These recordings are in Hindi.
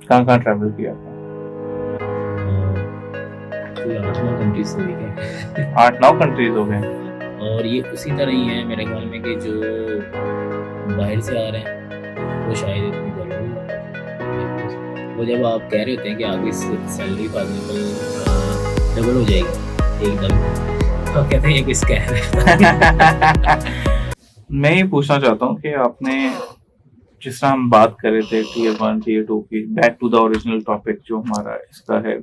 कहाँ कहाँ ट्रैवल किया आपने? कोई 8-9 कंट्रीज तो देखे। 8-9 कंट्रीज हो गए। और ये उसी तरह ही है मेरे ख्याल में कि जो बाहर से आ रहे हैं वो शायद इतनी जल्दी वो जब आप कह रहे होते हैं कि आगे सैलरी फाइनल डबल हो जाएगी एकदम, तो आप कहते हैं ये कोई स्कैम है। मैं ये पूछना चाहता हूँ कि आपने जिस तरह हम बात कर रहे थे टीयर 1 टीयर 2 की, back to the original topic जो हमारा इसका है,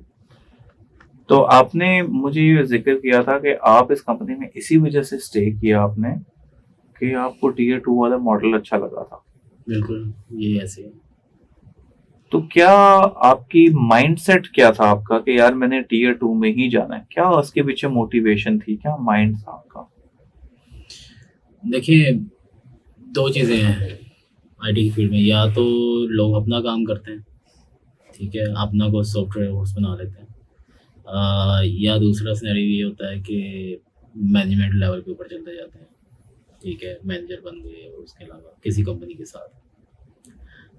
तो आपने मुझे ये जिक्र किया था कि आप इस कंपनी में इसी वजह से स्टे किया आपने कि आपको टीयर 2 वाला मॉडल अच्छा लगा था। बिल्कुल ये ऐसे है। तो क्या आपकी माइंडसेट क्या था आपका कि यार मैंने टीयर 2 में ही जाना है? क्या उसके पीछे मोटिवेशन थी, क्या माइंड था आपका? देखिए, 2 चीज़ें हैं आईटी की फील्ड में, या तो लोग अपना काम करते हैं, ठीक है, अपना कोई सॉफ्टवेयर कोर्स बना लेते हैं, या दूसरा सिनेरियो ये होता है कि मैनेजमेंट लेवल के ऊपर चलते जाते हैं, ठीक है, मैनेजर बन गए और उसके अलावा किसी कंपनी के साथ।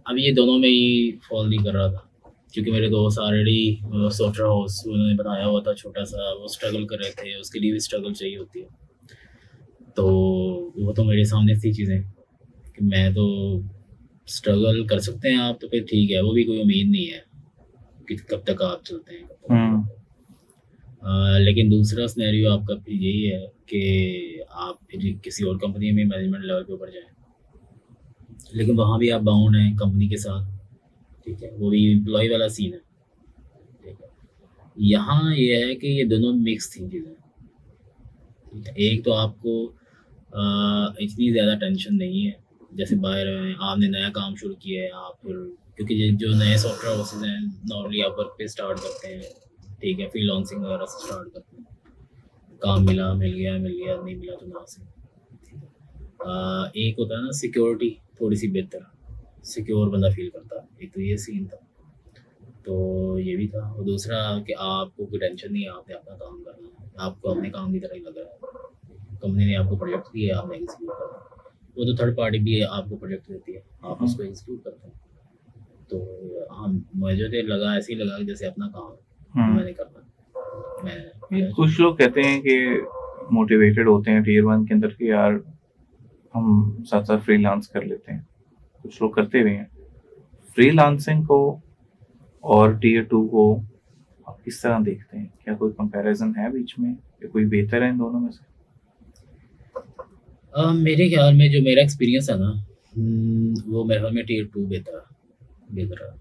अब ये दोनों में ही फॉल नहीं कर रहा था, क्योंकि मेरे दोस्त ऑलरेडी सॉफ्टवेयर हाउस उन्होंने बनाया हुआ था छोटा सा, वो स्ट्रगल कर रहे थे, उसके लिए भी स्ट्रगल चाहिए होती है। तो वो तो मेरे सामने थी चीज़ें कि मैं तो स्ट्रगल कर सकते हैं आप, तो फिर ठीक है, वो भी कोई उम्मीद नहीं है कि कब तक आप चलते हैं, कब तक नहीं चलते। लेकिन दूसरा सिनेरियो आपका फिर यही है कि आप फिर किसी और कंपनी में मैनेजमेंट लेवल के ऊपर जाएँ, लेकिन वहाँ भी आप बाउंड हैं कंपनी के साथ, ठीक है, वो भी एम्प्लॉय वाला सीन है, ठीक है। यहाँ ये है कि ये दोनों मिक्स थी चीज़ें, ठीक है। एक तो आपको इतनी ज़्यादा टेंशन नहीं है, जैसे बाहर में आपने नया काम शुरू किया है, आप फिर क्योंकि जो नए सॉफ्टवेयर हाउसेज हैं नॉर्मली आप वर्क पे स्टार्ट करते हैं, ठीक है, फ्रीलांसिंग वगैरह से स्टार्ट करते हैं, काम मिला मिल गया, नहीं मिला तो ना से। एक होता है ना सिक्योरिटी थोड़ी सी बेहतर, सिक्योर बंदा फील करता है, एक तो ये सीन था, तो ये भी था, और दूसरा कि आपको कोई टेंशन नहीं है, आपने अपना काम करना है, आपको अपने काम की तरह ही लग रहा है, कंपनी ने आपको प्रोजेक्ट दिया है, आपने एग्जीक्यूट करना है, वो तो थर्ड पार्टी भी है, आपको प्रोजेक्ट देती है, आप उसको एग्जीक्यूट करते हैं। तो हम मुझे तो लगा ऐसे ही लगा कि जैसे अपना काम है, मैंने करना है। मैं कुछ लोग कहते हैं कि मोटिवेटेड होते हैं टीयर 1 के अंदर कि यार हम साथ साथ फ्रीलांस कर लेते हैं, कुछ लोग करते भी हैं। फ्रीलांसिंग को और टीयर 2 को आप किस तरह देखते हैं? क्या कोई कंपैरिजन है बीच में या कोई बेहतर है इन दोनों में से? मेरे ख्याल में जो मेरा एक्सपीरियंस है ना, वो मेरे ख्याल में टीयर 2 बेहतर बेहतर है।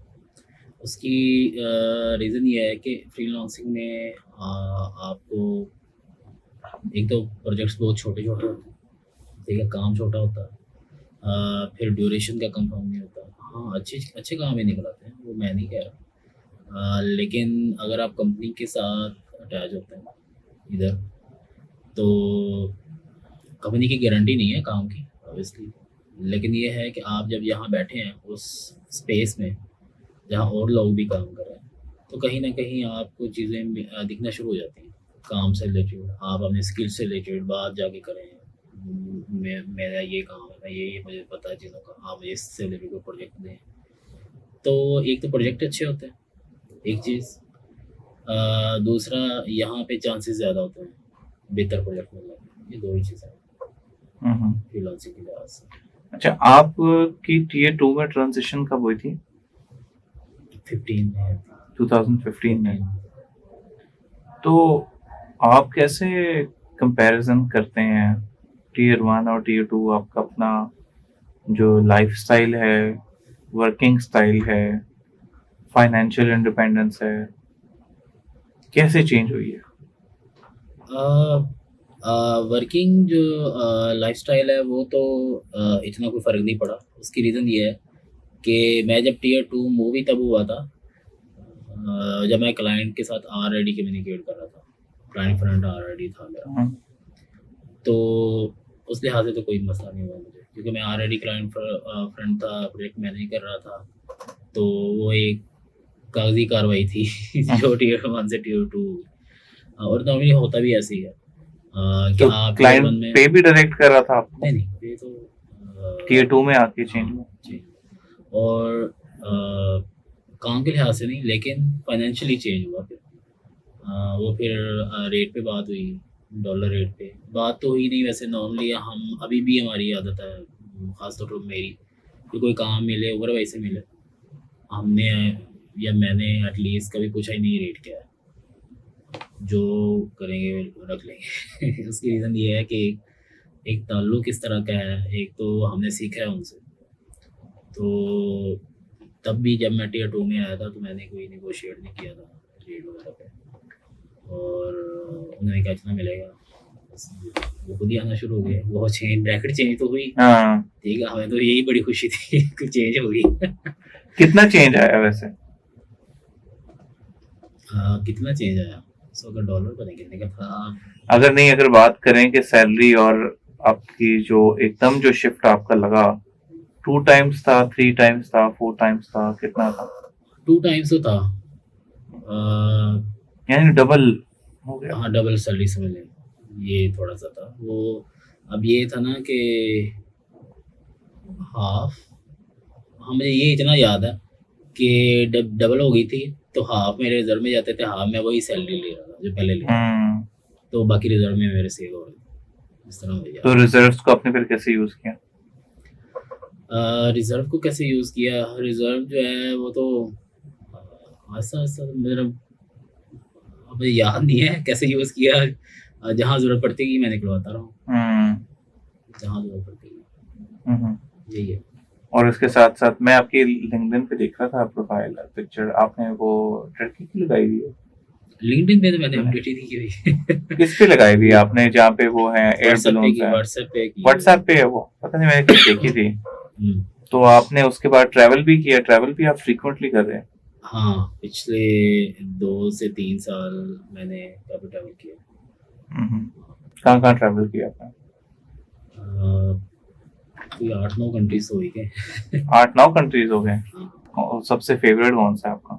उसकी रीज़न ये है कि फ्रीलांसिंग में आपको एक तो प्रोजेक्ट्स बहुत छोटे-छोटे होते हैं, ठीक है, काम छोटा होता है, फिर ड्यूरेशन का कंफर्म नहीं होता। हाँ, अच्छे अच्छे काम ही निकल आते हैं, वो मैं नहीं कह रहा। लेकिन अगर आप कंपनी के साथ अटैच होते हैं इधर, तो कंपनी की गारंटी नहीं है काम की ऑब्वियसली, लेकिन ये है कि आप जब यहाँ बैठे हैं उस स्पेस में जहाँ और लोग भी काम कर रहे हैं, तो कहीं न कहीं आपको चीज़ें दिखना शुरू हो जाती हैं, काम से रिलेटेड, आप अपने स्किल से रिलेटेड बात जाके करें, मेरा ये काम है, मैं ये मुझे पता है चीज़ों का, आप मुझे इससे रिलेटेड कोई प्रोजेक्ट दें। तो एक तो प्रोजेक्ट अच्छे होते हैं, एक चीज़, दूसरा यहाँ पे चांसेस ज़्यादा होते हैं बेहतर प्रोजेक्ट मिलने के, ये 2 ही चीज़ें हैं फ्रीलांसिंग के लिहाज से। अच्छा, आपकी टीयर 2 में ट्रांजिशन कब हुई थी? 2015 में। तो आप कैसे कंपैरिजन करते हैं टीयर 1 और टीयर 2? आपका अपना जो लाइफस्टाइल है, वर्किंग स्टाइल है, फाइनेंशियल इंडिपेंडेंस है, कैसे चेंज हुई है? वर्किंग जो लाइफस्टाइल है वो तो इतना कोई फ़र्क नहीं पड़ा। उसकी रीज़न ये है कि मैं जब टीयर 2 मूवी तब हुआ था जब मैं क्लाइंट के साथ ऑलरेडी कम्युनिकेट कर रहा था, क्लाइंट फ्रंट ऑलरेडी था मेरा, तो उस लिहाज से तो कोई मसला नहीं हुआ मुझे, क्योंकि मैं ऑलरेडी क्लाइंट फ्रंट था, प्रोजेक्ट मैनेज कर रहा था, तो वो एक कागजी कार्रवाई थी जो टीयर 1 से टीयर 2, और नॉर्मली होता भी ऐसे ही है कि तो आप टीयर 1 क्लाइंट में पे भी डायरेक्ट कर रहा था आपको? नहीं ये तो टीयर 2 में आके चेंज हुआ? जी। और काम के लिहाज से नहीं, लेकिन फाइनेंशियली चेंज हुआ फिर। वो फिर रेट पे बात हुई, डॉलर रेट पे बात तो हुई नहीं। वैसे नॉर्मली हम अभी भी हमारी आदत है, ख़ासतौर पर मेरी, कि कोई काम मिले ओवर वैसे मिले, हमने या मैंने एटलीस्ट कभी पूछा ही नहीं रेट क्या है, जो करेंगे रख लेंगे। उसकी रीज़न ये है कि एक ताल्लुक इस तरह का है, एक तो हमने सीखा है उनसे। तो तब भी जब मैं टियर 2 में आया था तो मैंने कोई नेगोशिएट नहीं किया था रेट वगैरह पे, और उन्होंने कहा इतना मिलेगा, बस वो खुद ही आना शुरू हो गए। वो चेंज ब्रैकेट चेंज तो हुई, हाँ, ठीक है, हमें तो यही बड़ी खुशी थी कि चेंज हो गई। कितना चेंज आया वैसे? कितना चेंज आया, 100 का डॉलर पता नहीं कितने का था। अगर बात करें कि सैलरी और आपकी जो एकदम जो शिफ्ट आपका लगा, 2 टाइम्स था, 3 टाइम्स था, 4 टाइम्स था, कितना था? 2 टाइम्स तो था। अ, यानी डबल हो गया। हाँ, डबल सैलरी समझ लें, ये थोड़ा सा था वो। अब ये था ना कि हाफ, हमें ये इतना याद है कि डबल हो गई थी, तो हाफ मेरे रिजर्व में जाते थे, हाफ में वही सैलरी ले रहा था जो पहले ले रहा था, हम्म। तो बाकी रिजर्व में मेरे सेव हो रहे थे। इस तरह मुझे तो याद रिजर्व्स को आपने फिर कैसे यूज किया? है। रिजर्व को कैसे यूज़ किया, रिजर्व जो है वो तो ऐसा ऐसा मेरा अब मुझे याद नहीं है कैसे यूज़ किया। जहाँ ज़रूरत पड़ती है मैं निकलवाता रहा हूँ, हम्म। जहाँ ज़रूरत पड़ती है, हम्म। यही है। और इसके साथ साथ मैं आपकी लिंक्डइन पे देख रहा था प्रोफाइल पिक्चर, आपने वो टर्की की लगाई हुई है। लिंक्डइन पे तो मैंने अपडेट ही नहीं की हुई। किस पे लगाई हुई है आपने, जहाँ पे वो है एयर व्हाट्सएप पे बलून्स की, है? व्हाट्सएप पे की। व्हाट्सएप पे है वो, पता नहीं, मैंने कहीं देखी थी। हम्म, तो आपने उसके बाद ट्रैवल भी किया? ट्रैवल भी आप फ्रीक्वेंटली कर रहे हैं? हाँ, पिछले 2 से 3 साल मैंने काफ़ी ट्रैवल किया। कहाँ कहाँ ट्रैवल किया आपने? कोई 8-9 कंट्रीज तो हुई गए। 8-9 कंट्रीज हो गए। हाँ, और सबसे फेवरेट कौन सा है आपका?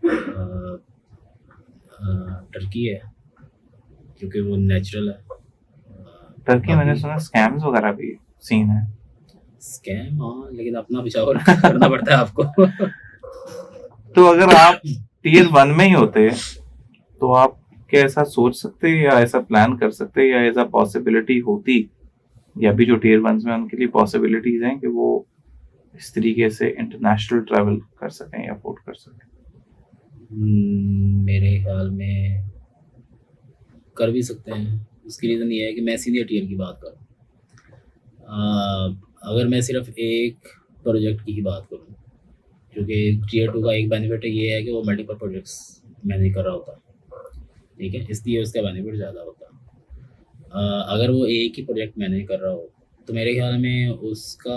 अ, टर्की है, क्योंकि वो नेचुरल है। टर्की मैंने बाकी सुना स्कैम्स वगैरह भी सीन है। स्कैम, हाँ, लेकिन अपना बचाव करना पड़ता है आपको। तो अगर आप टीयर 1 में ही होते तो आप क्या ऐसा सोच सकते या ऐसा प्लान कर सकते या ऐसा पॉसिबिलिटी होती, या भी जो टीयर 1 में उनके लिए पॉसिबिलिटीज हैं कि वो इस तरीके से इंटरनेशनल ट्रैवल कर सकें या अफोर्ड कर सकें? मेरे ख्याल में कर भी सकते हैं। उसकी रीज़न ये है कि मैं सीनियर टीयर की बात करूँ। अगर मैं सिर्फ एक प्रोजेक्ट की ही बात करूँ, क्योंकि टीयर 2 का एक बेनिफिट ये है कि वो मल्टीपल प्रोजेक्ट्स मैनेज कर रहा होता है, ठीक है, इसलिए उसका बेनिफिट ज़्यादा होता है। अगर वो एक ही प्रोजेक्ट मैनेज कर रहा हो तो मेरे ख्याल में उसका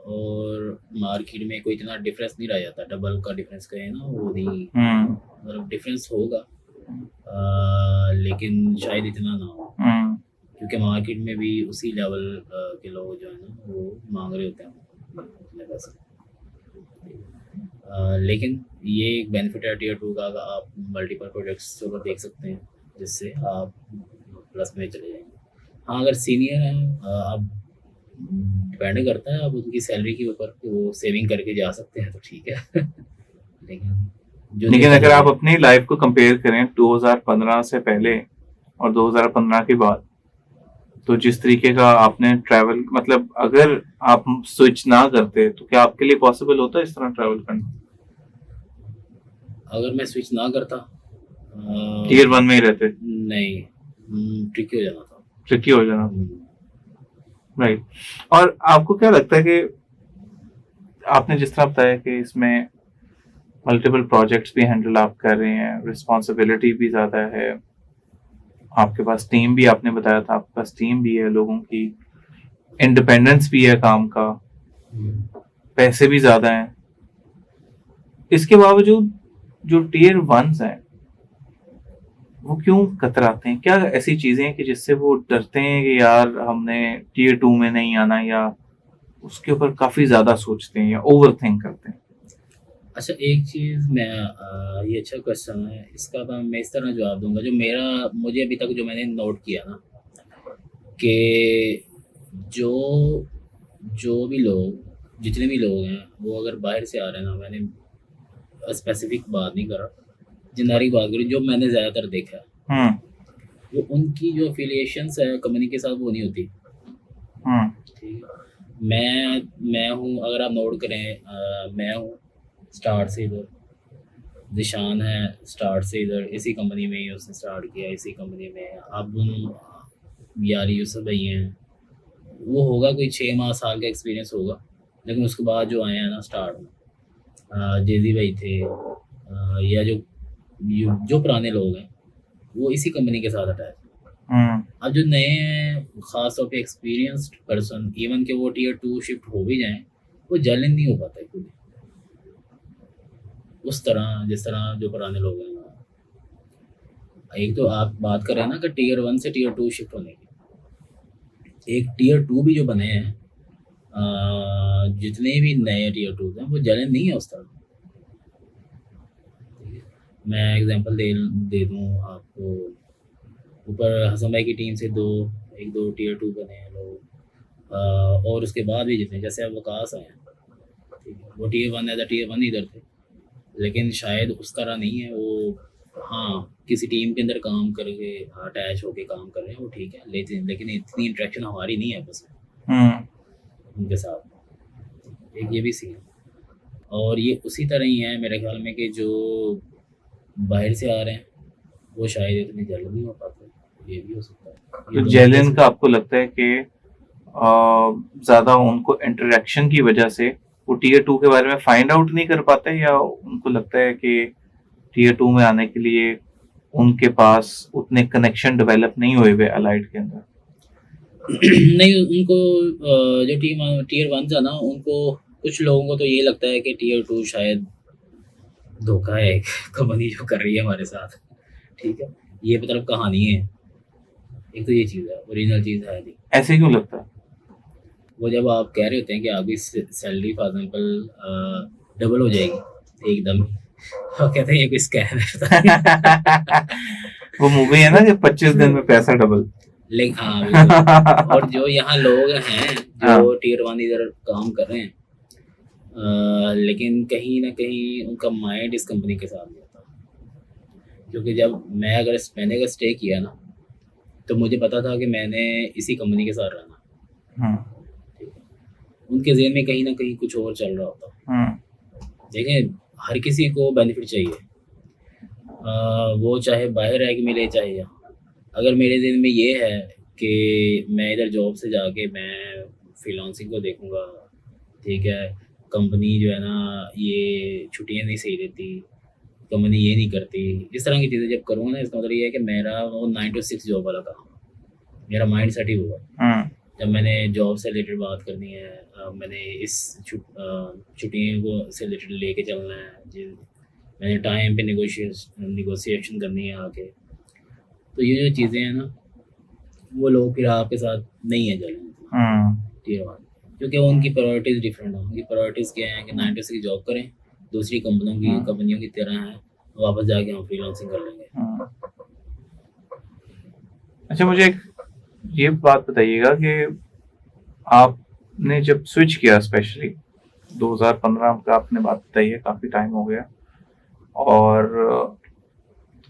और मार्केट में कोई इतना डिफरेंस नहीं रह जाता। डबल का डिफरेंस कहे ना, वो नहीं, मतलब डिफरेंस होगा, लेकिन शायद इतना ना हो, क्योंकि मार्केट में भी उसी लेवल के लोग जो है ना वो मांग रहे होते हैं अपने पैसे। लेकिन ये एक बेनिफिट है टीयर 2 का, आप मल्टीपल प्रोजेक्ट्स को देख सकते हैं, जिससे आप प्लस में चले जाएंगे। हाँ, अगर सीनियर हैं, आप डिपेंड करता है अब उनकी सैलरी के ऊपर, वो सेविंग करके जा सकते हैं तो ठीक है। लेकिन अगर आप अपनी लाइफ को कंपेयर करें 2015 से पहले और 2015 के बाद, तो जिस तरीके का आपने ट्रैवल, मतलब अगर आप स्विच ना करते तो क्या आपके लिए पॉसिबल होता इस तरह ट्रैवल करना? अगर मैं स्विच ना करता, टीयर 1 में ही रहते? नहीं, ट्रिकी हो जाना था। ट्रिकी हो जाना, राइट। और आपको क्या लगता है कि आपने जिस तरह बताया कि इसमें मल्टीपल प्रोजेक्ट्स भी हैंडल आप कर रहे हैं, रिस्पॉन्सिबिलिटी भी ज़्यादा है, आपके पास टीम भी, आपने बताया था आपके पास टीम भी है, लोगों की इंडिपेंडेंस भी है काम का, पैसे भी ज़्यादा हैं, इसके बावजूद जो टीयर 1s हैं वो क्यों कतराते हैं? क्या ऐसी चीज़ें हैं कि जिससे वो डरते हैं कि यार हमने टीयर 2 में नहीं आना, या उसके ऊपर काफ़ी ज़्यादा सोचते हैं या ओवर थिंक करते हैं? अच्छा, एक चीज़ मैं ये अच्छा क्वेश्चन है, इसका मैं इस तरह जवाब दूंगा, जो मुझे अभी तक जो मैंने नोट किया ना, कि जो भी लोग, जितने भी लोग हैं, वो अगर बाहर से आ रहे हैं ना, मैंने स्पेसिफिक बात नहीं कर रहा, जेनेरिक बात करूँ, जो मैंने ज़्यादातर देखा है, हम्म वो उनकी जो एफिलिएशंस है कंपनी के साथ वो नहीं होती। हम्म ठीक है, मैं हूँ, अगर आप नोट करें, मैं हूँ स्टार्ट से इधर, जिशान है स्टार्ट से इधर, इसी कंपनी में ही उसने स्टार्ट किया, इसी कंपनी में अब यारी यूसुफ भाई हैं, वो होगा कोई 6 माह साल का एक्सपीरियंस होगा, लेकिन उसके बाद जो आए हैं ना स्टार्ट में, जेजी भाई थे, या जो पुराने लोग हैं वो इसी कंपनी के साथ अटैच। हम्म अब जो नए हैं, खास तौर पे एक्सपीरियंस्ड पर्सन, इवन के वो टीयर 2 शिफ्ट हो भी जाएं, वो जलन नहीं हो पाता है खुद उस तरह जिस तरह जो पुराने लोग हैं। एक तो आप बात कर रहे हैं ना कि टीयर 1 से टीयर 2 शिफ्ट होने की, एक टीयर 2 भी जो बने हैं, जितने भी नए टीयर 2 हैं वो जलन नहीं है उस तरह। मैं एग्जांपल दे दूँ आपको, ऊपर हसन भाई की टीम से एक दो टीयर 2 बने हैं लोग, और उसके बाद भी जितने, जैसे अब वकास आए हैं, ठीक है, वो टीयर 1 एज अ टीयर 1 इधर थे, लेकिन शायद उस तरह नहीं है वो। हाँ, किसी टीम के अंदर काम करके अटैच होके काम कर रहे हैं, वो ठीक है, लेकिन इतनी इंटरेक्शन हमारी नहीं है बस उनके साथ। एक ये भी सीन है, और ये उसी तरह ही है मेरे ख्याल में कि जो बाहर से आ रहे हैं वो शायद इतनी जल्द नहीं हो पाते, ये भी हो सकता है। ये तो दोनों जेलिन केस का आपको लगता है कि ज्यादा उनको इंटरेक्शन की वजह से वो टीयर 2 के बारे में फाइंड आउट नहीं कर पाते, या उनको लगता है कि टीयर 2 में आने के लिए उनके पास उतने कनेक्शन डेवलप नहीं हुए हुए अलाइड के अंदर? नहीं, उनको जो टीयर 1 था ना, उनको कुछ लोगों को तो ये लगता है कि टीयर 2 शायद धोखा है एक कंपनी जो कर रही है हमारे साथ, ठीक है, ये मतलब कहानी है। एक तो ये चीज़ है, ओरिजिनल चीज़ है नहीं। ऐसे क्यों लगता है? वो जब आप कह रहे होते हैं कि आपकी सैलरी फॉर एग्जाम्पल डबल हो जाएगी एकदम, और कहते हैं ये कोई स्कैम है, पता नहीं। वो मूवी है ना कि 25 दिन में पैसा डबल। लेकिन हाँ बिल्कुल, और जो यहाँ लोग हैं हाँ। जो टीयर 1 इधर काम कर रहे हैं, लेकिन कहीं ना कहीं उनका माइंड इस कंपनी के साथ नहीं होता, क्योंकि जब मैंने अगर स्टे किया ना, तो मुझे पता था कि मैंने इसी कंपनी के साथ रहना, ठीक है, उनके ज़हन में कहीं ना कहीं कुछ और चल रहा होता। देखें, हर किसी को बेनिफिट चाहिए, वो चाहे बाहर रह के मिले चाहे यहाँ। अगर मेरे ज़हन में ये है कि मैं इधर जॉब से जाके मैं फ्रीलांसिंग को देखूँगा, ठीक है, कंपनी जो है ना ये छुट्टियाँ नहीं सही देती, कंपनी ये नहीं करती, इस तरह की चीज़ें जब करूँगा ना, इसका मतलब ये है कि मेरा वो 9 to 6 जॉब वाला काम, मेरा माइंड सेट ही हुआ। जब मैंने जॉब से रिलेटेड बात करनी है, मैंने इस छुट्टियों को से रिलेटेड लेके चलना है, मैंने टाइम पे नेगोशिएशन करनी है आके, तो ये जो चीज़ें हैं ना, वो लोग फिर आपके साथ नहीं है जलन टीयर 1, क्योंकि उनकी प्रायोरिटीज़ डिफरेंट है। उनकी प्रायोरिटीज़ क्या है कि 9 to 6 जॉब करें, दूसरी कंपनियों की तरह है, वापस जाके हम फ्रीलांसिंग कर लेंगे। अच्छा, मुझे एक ये बात बताइएगा कि आपने जब स्विच किया, स्पेशली 2015 का आपने बात बताई है, काफी टाइम हो गया, और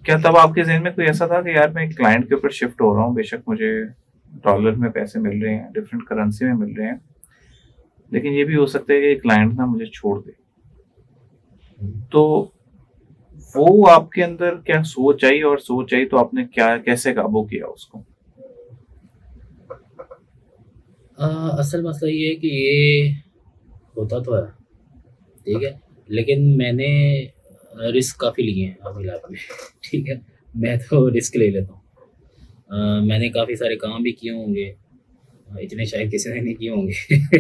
क्या तब आपके ज़हन में कोई ऐसा था कि यार मैं एक क्लाइंट के ऊपर शिफ्ट हो रहा हूँ, बेशक मुझे डॉलर में पैसे मिल रहे हैं, डिफरेंट करेंसी में मिल रहे हैं, लेकिन ये भी हो सकता है कि क्लाइंट ना मुझे छोड़ दे, तो वो आपके अंदर क्या सोच आई, और सोच आई तो आपने कैसे काबू किया उसको? असल मसला ये है कि ये होता तो है, ठीक है, लेकिन मैंने रिस्क काफ़ी लिए हैं अपनी लाइफ में, ठीक है, मैं तो रिस्क ले लेता हूँ। मैंने काफ़ी सारे काम भी किए होंगे, इतने शायद किसी ने नहीं किए होंगे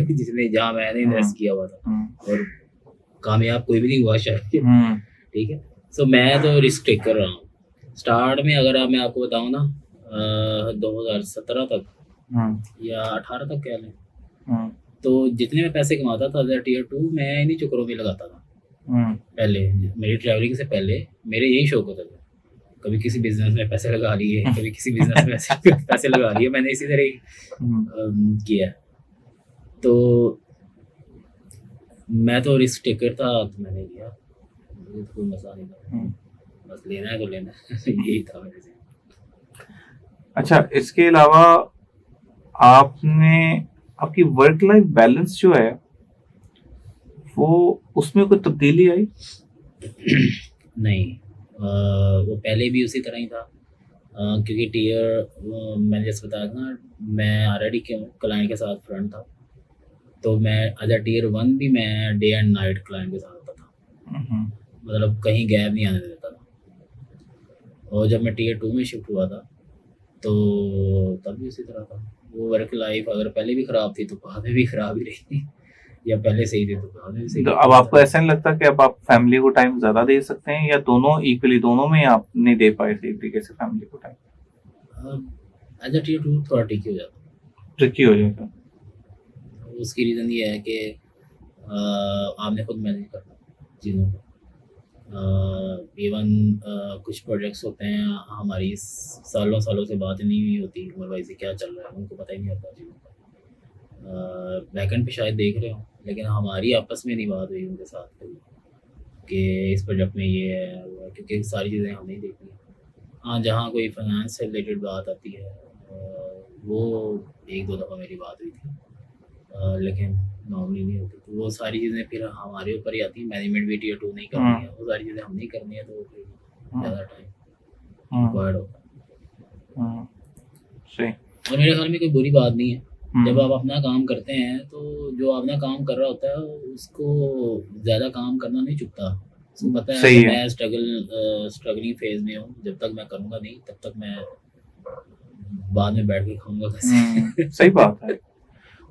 जिसने जहाँ मैंने इन्वेस्ट किया हुआ था, और कामयाब कोई भी नहीं हुआ शायद, ठीक है। सो मैं तो रिस्क टेक कर रहा हूँ। स्टार्ट में अगर मैं आपको बताऊँ ना, 2017 तक या 18 तक कह लें, तो जितने मैं पैसे कमाता था टीयर 2 मैं इन्हीं चक्करों में लगाता था। पहले मेरी ट्रैवलिंग से पहले मेरे यही शौक होता था, कभी किसी बिजनेस में पैसे लगा लिए, कभी किसी बिजनेस में पैसे लगा लिए, मैंने इसी तरह ही किया। तो मैं तो रिस्क टेकर था, तो मैंने किया, वो तो कोई मसला नहीं था, हम्म। बस लेना है तो लेना है यही था मेरे से। अच्छा, इसके अलावा आपने आपकी वर्क लाइफ बैलेंस जो है वो उसमें कोई तब्दीली आई? नहीं, वो पहले भी उसी तरह ही था, क्योंकि मैंने जैसे बताया था ना, मैं ऑलरेडी क्लाइंट के साथ फ्रंट था, तो मैं एज अ टीयर 1 भी मैं डे एंड नाइट क्लाइंट के साथ होता था, हम्म। मतलब कहीं गैप नहीं आने देता था। और जब मैं टीयर 2 में शिफ्ट हुआ था तो तब भी उसी तरह था। वो वर्क लाइफ अगर पहले भी ख़राब थी तो बाद में भी ख़राब ही रही या पहले सही थी तो बाद में भी सही तो रही, अब इस आपको तरह। ऐसा नहीं लगता कि अब आप फैमिली को टाइम ज्यादा दे सकते हैं, या दोनों इक्वली, दोनों में आप नहीं दे पाए सही तरीके से फैमिली को टाइम? एज अ टीयर 2 थोड़ा ट्रिकी हो जाता ट्रिकी हो जाएगा। है। उसकी रीज़न ये है कि आपने खुद मैनेज करना चीज़ों को। इवन कुछ प्रोजेक्ट्स होते हैं, हमारी सालों सालों से बात नहीं हुई होती, उमर भाई से क्या चल रहा है उनको पता ही नहीं होता चीज़ों का। बैकेंड पे शायद देख रहे हो, लेकिन हमारी आपस में नहीं बात हुई उनके साथ कभी कि इस प्रोजेक्ट में ये है वो है, क्योंकि सारी चीज़ें हमें ही देखनी है। हाँ, जहाँ कोई फाइनेंस से रिलेटेड बात आती है वो एक दो दफ़ा मेरी बात हुई थी, लेकिन नॉर्मली नहीं होती। तो वो सारी चीज़ें फिर हमारे ऊपर ही आती हैं, मैनेजमेंट भी टीयर 2 नहीं करनी है, वो सारी चीज़ें हम नहीं करनी है, तो फिर ज़्यादा टाइम रिक्वायर्ड होता है। सही। और मेरे ख्याल में कोई बुरी बात नहीं है, जब हम्म। आप अपना काम करते हैं तो जो अपना काम कर रहा होता है उसको ज़्यादा काम करना नहीं चुभता। उसको पता है सही कि है। मैं स्ट्रगलिंग फेज में हूँ, जब तक मैं करूँगा नहीं तब तक मैं बाद में बैठ के खाऊंगा कैसे। सही बात है।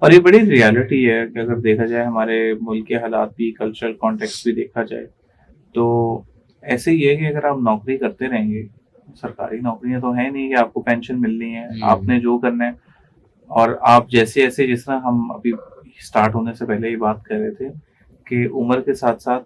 और ये बड़ी रियलिटी है कि अगर देखा जाए हमारे मुल्क के हालात भी, कल्चरल कॉन्टेक्स्ट भी देखा जाए, तो ऐसे ही है कि अगर आप नौकरी करते रहेंगे, सरकारी नौकरियां तो है नहीं कि आपको पेंशन मिलनी है, आपने जो करना है। और आप जैसे जैसे, जिस तरह हम अभी स्टार्ट होने से पहले ही बात कर रहे थे कि उम्र के साथ साथ,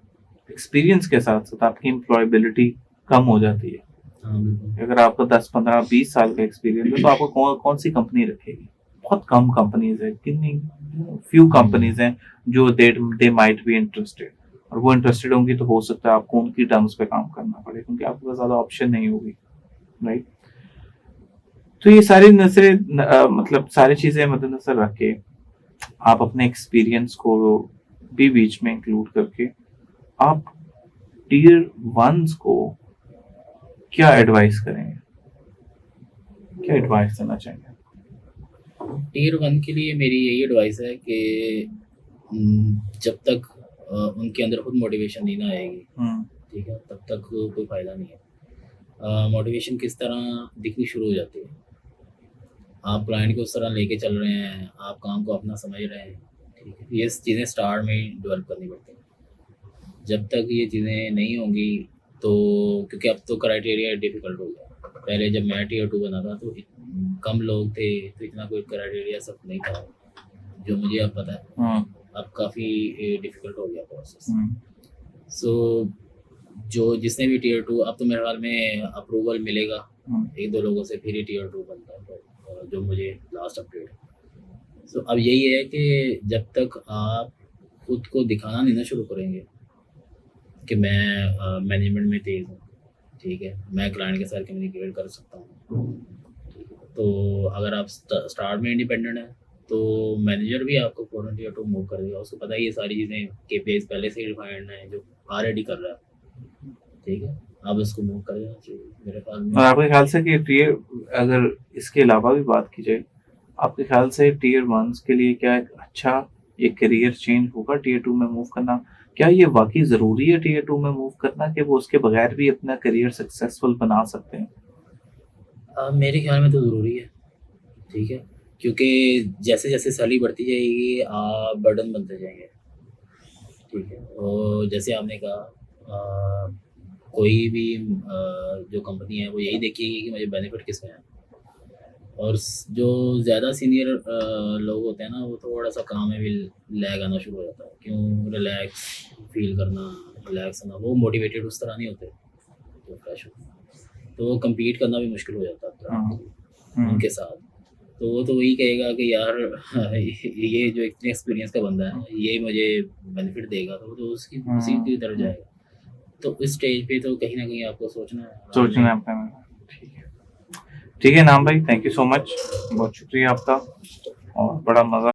एक्सपीरियंस के साथ साथ आपकी एम्प्लॉयबिलिटी कम हो जाती है। हाँ बिल्कुल। अगर आपका 10 15 20 साल का एक्सपीरियंस है तो आपको कौन सी कंपनी रखेगी? बहुत कम कंपनीज है, कितनी फ्यू कंपनीज हैं जो दे माइट बी इंटरेस्टेड, और वो इंटरेस्टेड होंगी तो हो सकता है आपको उनकी टर्म्स पे काम करना पड़े, क्योंकि आपके पास ज्यादा ऑप्शन नहीं होगी, राइट? तो ये सारी मतलब सारी चीजें मद्देनजर रख के आप अपने एक्सपीरियंस को भी बीच में इंक्लूड करके आप टीयर 1 को क्या एडवाइस करेंगे, क्या एडवाइस देना चाहेंगे? टीयर 1 के लिए मेरी यही एडवाइस है कि जब तक उनके अंदर खुद मोटिवेशन नहीं ना आएगी, ठीक है, तब तक कोई फ़ायदा नहीं है। मोटिवेशन किस तरह दिखनी शुरू हो जाती है, आप क्लाइंट को उस तरह लेके चल रहे हैं, आप काम को अपना समझ रहे हैं, ठीक है, ये चीज़ें स्टार्ट में ही डेवलप करनी पड़ती हैं। जब तक ये चीज़ें नहीं होंगी तो, क्योंकि अब तो क्राइटेरिया डिफ़िकल्ट हो गया। पहले जब मैं टीयर 2 बना था तो कम लोग थे, तो इतना कोई क्राइटेरिया सब नहीं था जो मुझे अब पता है। अब काफ़ी डिफ़िकल्ट हो गया प्रोसेस। सो जो जिसने भी टीयर 2, अब तो मेरे ख्याल में अप्रूवल मिलेगा एक दो लोगों से, फिर ही टीयर 2 बनता है, तो जो मुझे लास्ट अपडेट। सो अब यही है कि जब तक आप खुद को दिखाना नहीं ना शुरू करेंगे कि मैं मैनेजमेंट में तेज़ हूँ, ठीक है, मैं क्लाइंट के साथ कम्युनिकेट कर सकता हूँ, तो अगर आप स्टार्ट में इंडिपेंडेंट हैं तो मैनेजर भी आपको फ़ौरन टीयर 2 मूव कर देगा। उसको पता है ये सारी चीज़ें केपीआईज़ पहले से ही डिफाइंड है जो ऑलरेडी कर रहा है, ठीक है, अब उसको मूव कर देना चाहिए मेरे ख्याल में। और आपके ख्याल से कि टीयर, अगर इसके अलावा भी बात की जाए, आपके ख्याल से टीयर 1 के लिए क्या एक अच्छा एक करियर चेंज होगा टीयर 2 में मूव करना? क्या ये वाकई ज़रूरी है टीयर 2 में मूव करना, कि वो उसके बगैर भी अपना करियर सक्सेसफुल बना सकते हैं? मेरे ख्याल में तो ज़रूरी है, ठीक है, क्योंकि जैसे जैसे सैलरी बढ़ती जाएगी आप बर्डन बनते जाएंगे, ठीक है। और जैसे आपने कहा कोई भी जो कंपनी है वो यही देखेगी कि मुझे बेनिफिट किसमें है, और जो ज़्यादा सीनियर लोग होते हैं ना, वो थोड़ा सा काम में भी लैग आना शुरू हो जाता है। क्यों? रिलैक्स फील करना, रिलैक्स होना, वो मोटिवेटेड उस तरह नहीं होते जो फ्रेश होते हैं, तो वो कम्पीट करना भी मुश्किल हो जाता है उनके साथ। तो वो तो वही कहेगा कि यार ये जो इतने एक्सपीरियंस का बंदा है ये मुझे बेनिफिट देगा, तो वो तो उसकी उसी की तरफ जाएगा। तो इस स्टेज पे तो कहीं ना कहीं आपको सोचना है अपने में। ठीक है नाम भाई, थैंक यू सो मच, बहुत शुक्रिया आपका और बड़ा मज़ा